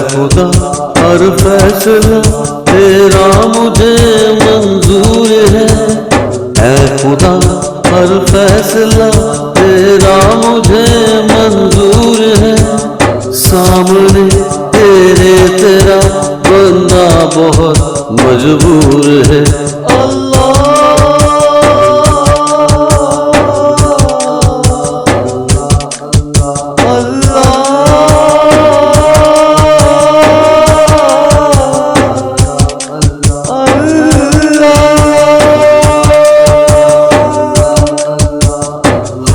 खुदा हर फैसला तेरा मुझे मंजूर है। ऐ खुदा हर फैसला तेरा मुझे मंजूर है। सामने तेरा बंदा बहुत मजबूर है।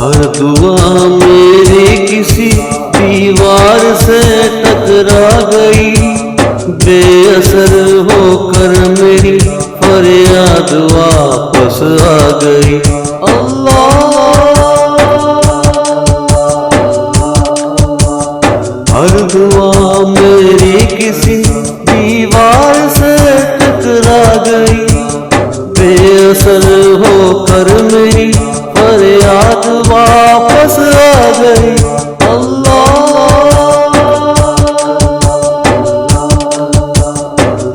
हर दुआ मेरी किसी दीवार से टकरा गई, बेअसर होकर मेरी फरियाद वापस आ गई। हर दुआ मेरी किसी दीवार से टकरा गई, बेअसर होकर मेरी फरियाद वापस आ गई।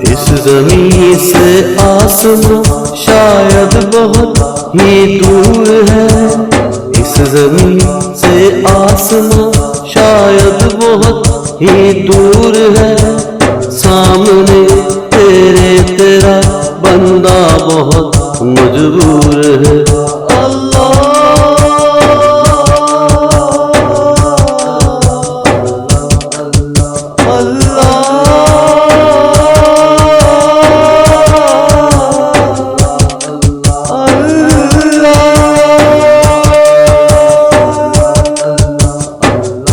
इस ज़मीन से आसमां शायद बहुत ही दूर है। इस ज़मीन से आसमां शायद बहुत ही दूर है। सामने तेरा बंदा बहुत मजबूर है।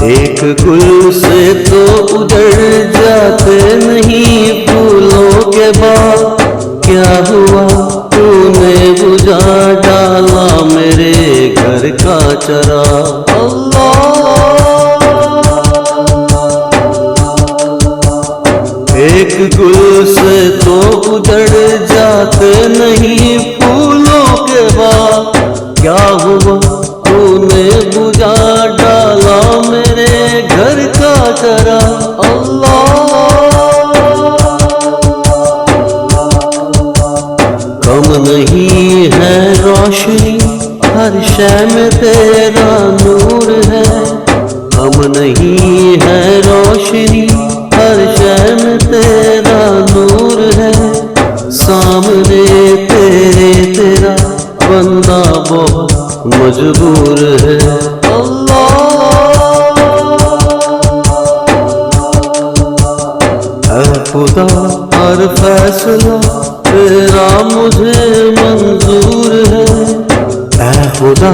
एक गुल से तो उजड़ जाते नहीं फूलों के बाग, क्या हुआ तूने बुझा डाला मेरे घर का चराग। एक गुल से तो उजड़ जाते नहीं फूलों के बाग, क्या हुआ तूने बुझा डाला मेरे घर का चराग। कम नहीं है रोशनी हर शय में तेरा नूर है। कम नहीं है रोशनी हर शय में तेरा नूर है। सामने तेरा बंदा बहुत मजबूर है। ऐ खुदा हर फैसला तेरा मुझे मंजूर है। ऐ खुदा